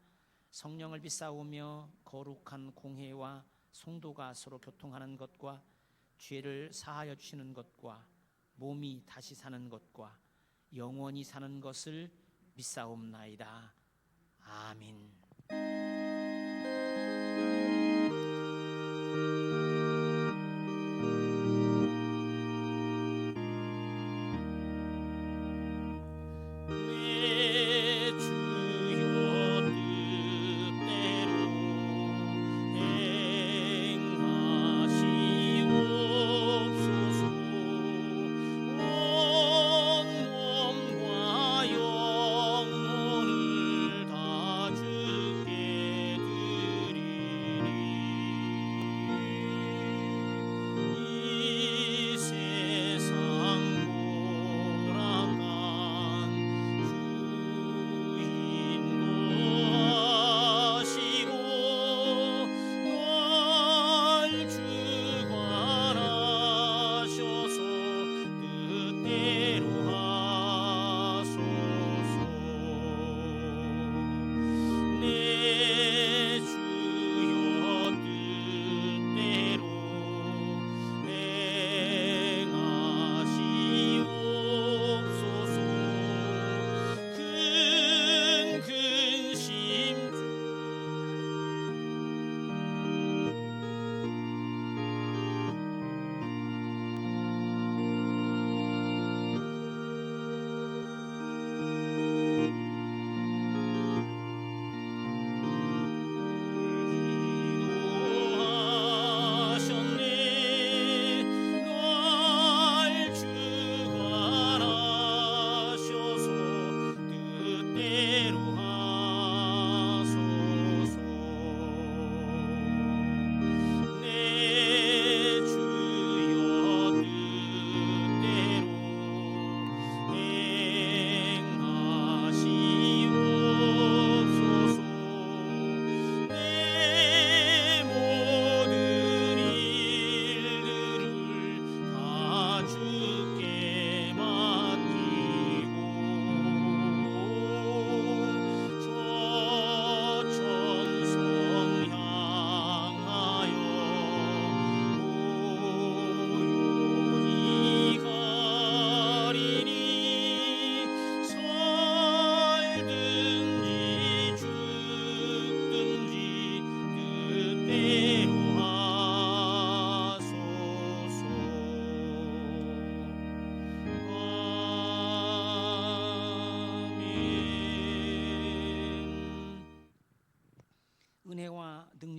S1: 성령을 믿사오며 거룩한 공회와 성도가 서로 교통하는 것과 죄를 사하여 주시는 것과 몸이 다시 사는 것과 영원히 사는 것을 믿사옵나이다. 아멘.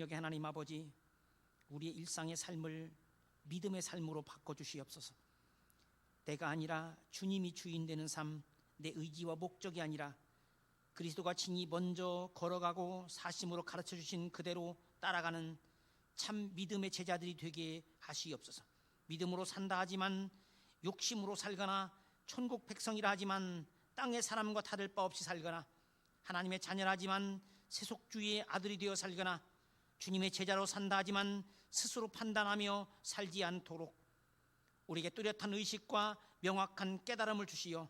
S1: 능력의 하나님 아버지, 우리의 일상의 삶을 믿음의 삶으로 바꿔주시옵소서. 내가 아니라 주님이 주인 되는 삶, 내 의지와 목적이 아니라 그리스도가 친히 먼저 걸어가고 사심으로 가르쳐 주신 그대로 따라가는 참 믿음의 제자들이 되게 하시옵소서. 믿음으로 산다 하지만 욕심으로 살거나 천국 백성이라 하지만 땅의 사람과 다를 바 없이 살거나 하나님의 자녀라지만 세속주의의 아들이 되어 살거나 주님의 제자로 산다 하지만 스스로 판단하며 살지 않도록 우리에게 뚜렷한 의식과 명확한 깨달음을 주시어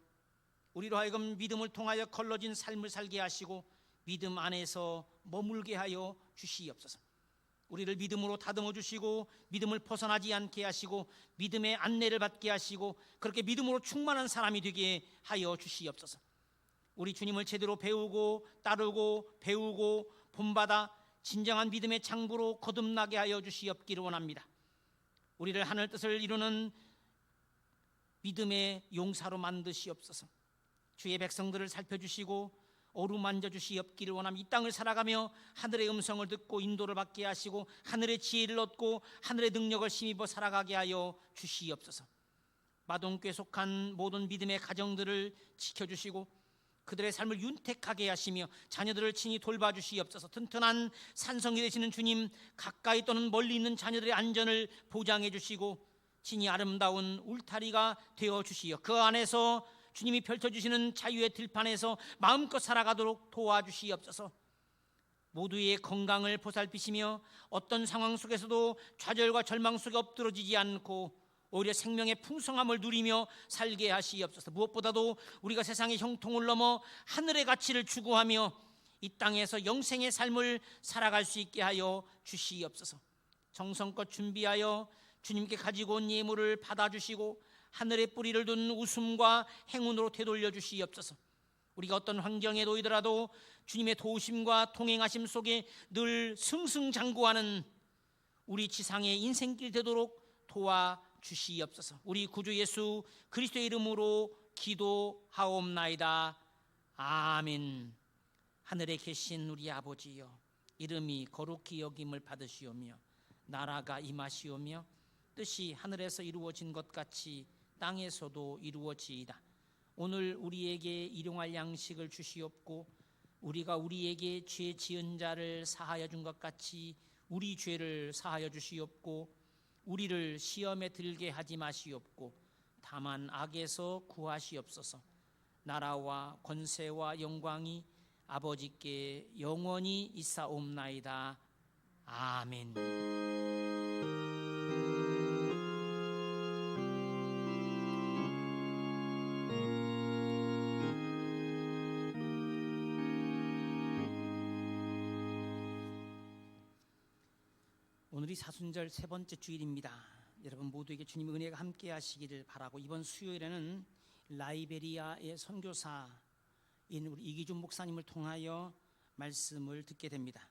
S1: 우리로 하여금 믿음을 통하여 걸러진 삶을 살게 하시고 믿음 안에서 머물게 하여 주시옵소서. 우리를 믿음으로 다듬어 주시고 믿음을 벗어나지 않게 하시고 믿음의 안내를 받게 하시고 그렇게 믿음으로 충만한 사람이 되게 하여 주시옵소서. 우리 주님을 제대로 배우고 따르고 배우고 본받아 진정한 믿음의 장부로 거듭나게 하여 주시옵기를 원합니다. 우리를 하늘 뜻을 이루는 믿음의 용사로 만드시옵소서. 주의 백성들을 살펴주시고 어루만져 주시옵기를 원하며 이 땅을 살아가며 하늘의 음성을 듣고 인도를 받게 하시고 하늘의 지혜를 얻고 하늘의 능력을 힘입어 살아가게 하여 주시옵소서. 마동교에 속한 모든 믿음의 가정들을 지켜주시고 그들의 삶을 윤택하게 하시며 자녀들을 친히 돌봐주시옵소서. 튼튼한 산성이 되시는 주님, 가까이 또는 멀리 있는 자녀들의 안전을 보장해 주시고 친히 아름다운 울타리가 되어 주시어 그 안에서 주님이 펼쳐주시는 자유의 들판에서 마음껏 살아가도록 도와주시옵소서. 모두의 건강을 보살피시며 어떤 상황 속에서도 좌절과 절망 속에 엎드러지지 않고 오히려 생명의 풍성함을 누리며 살게 하시옵소서. 무엇보다도 우리가 세상의 형통을 넘어 하늘의 가치를 추구하며 이 땅에서 영생의 삶을 살아갈 수 있게 하여 주시옵소서. 정성껏 준비하여 주님께 가지고 온 예물을 받아주시고 하늘의 뿌리를 둔 웃음과 행운으로 되돌려 주시옵소서. 우리가 어떤 환경에 놓이더라도 주님의 도우심과 동행하심 속에 늘 승승장구하는 우리 지상의 인생길 되도록 도와주시옵소서. 우리 구주 예수 그리스도의 이름으로 기도하옵나이다. 아멘. 하늘에 계신 우리 아버지여, 이름이 거룩히 여김을 받으시오며 나라가 임하시오며 뜻이 하늘에서 이루어진 것 같이 땅에서도 이루어지이다. 오늘 우리에게 일용할 양식을 주시옵고 우리가 우리에게 죄 지은 자를 사하여 준 것 같이 우리 죄를 사하여 주시옵고 우리를 시험에 들게 하지 마시옵고 다만 악에서 구하시옵소서. 나라와 권세와 영광이 아버지께 영원히 있사옵나이다. 아멘. 오늘이 사순절 세 번째 주일입니다. 여러분 모두에게 주님의 은혜가 함께 하시기를 바라고 이번 수요일에는 라이베리아의 선교사인 우리 이기준 목사님을 통하여 말씀을 듣게 됩니다.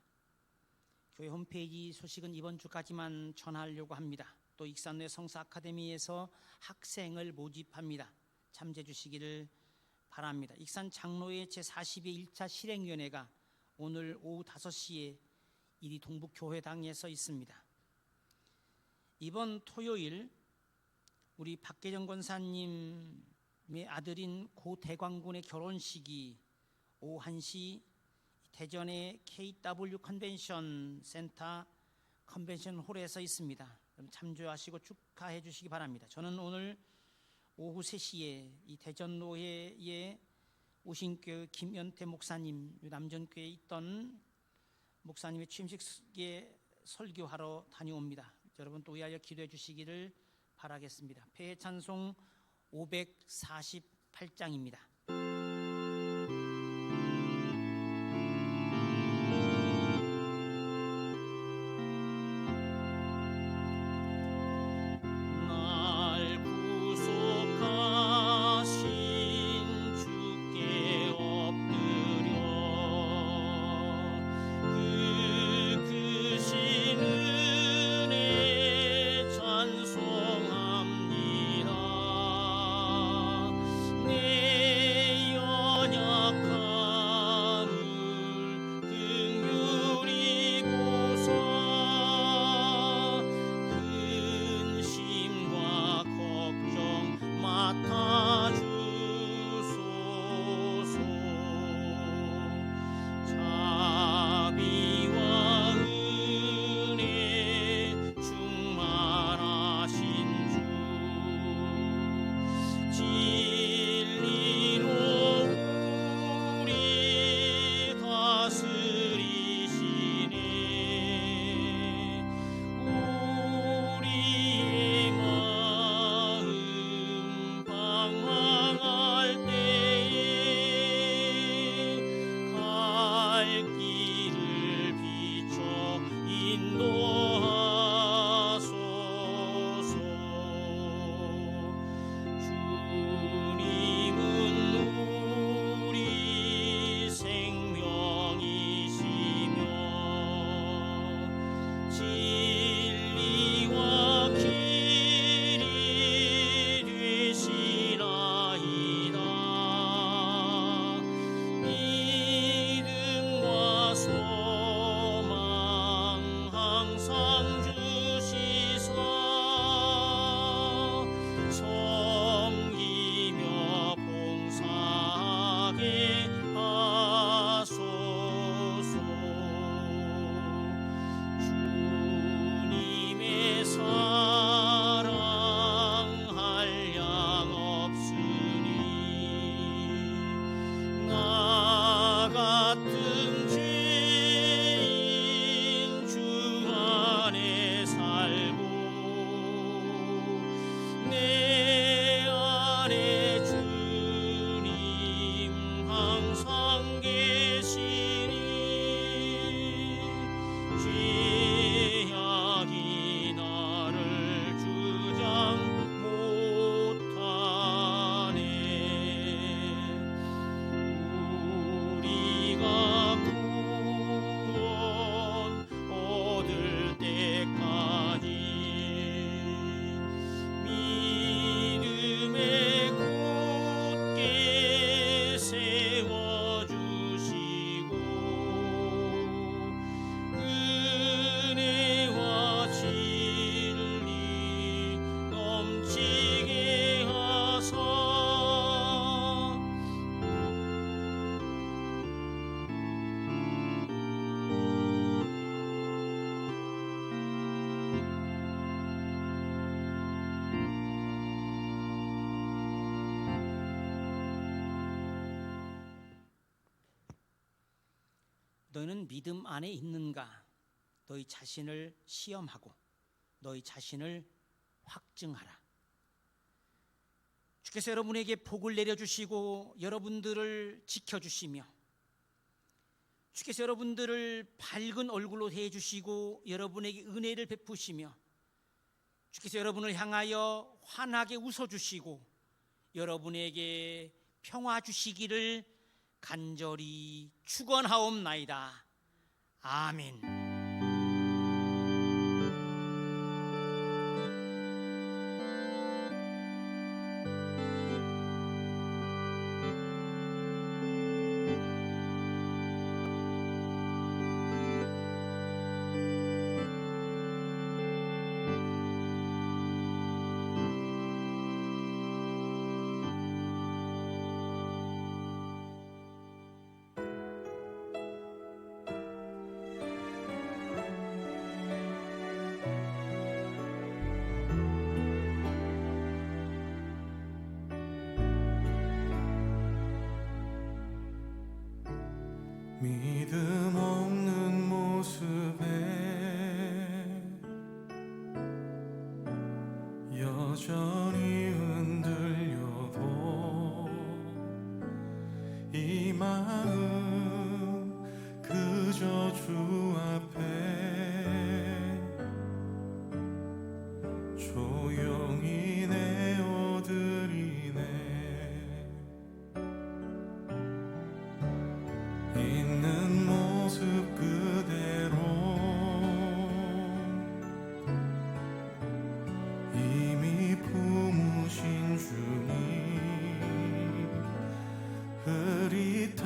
S1: 교회 홈페이지 소식은 이번 주까지만 전하려고 합니다. 또 익산로의 성사 아카데미에서 학생을 모집합니다. 참조해 주시기를 바랍니다. 익산 장로회 제42 1차 실행위원회가 오늘 오후 5시에 이리 동북교회당에서 있습니다. 이번 토요일 우리 박계정 권사님의 아들인 고 대광군의 결혼식이 오후 1시 대전의 KW 컨벤션 센터 컨벤션 홀에서 있습니다. 참조하시고 축하해 주시기 바랍니다. 저는 오늘 오후 3시에 이 대전로회의 우신교회 김연태 목사님, 남전교회에 있던 목사님의 취임식에 설교하러 다녀옵니다. 여러분 또 위하여 기도해 주시기를 바라겠습니다. 폐회 찬송 548장입니다.
S3: 내
S1: 너는 믿음 안에 있는가? 너희 자신을 시험하고 너희 자신을 확증하라. 주께서 여러분에게 복을 내려주시고 여러분들을 지켜주시며 주께서 여러분들을 밝은 얼굴로 대해주시고 여러분에게 은혜를 베푸시며 주께서 여러분을 향하여 환하게 웃어주시고 여러분에게 평화 주시기를 간절히 축원하옵나이다. 아멘.
S3: 믿음 없는 모습에 여전히 흔들려도 이 마음 그저 주 앞에 조용히 내어드리네. 있는 모습 그대로 이미 품으신 주님, 흐릿한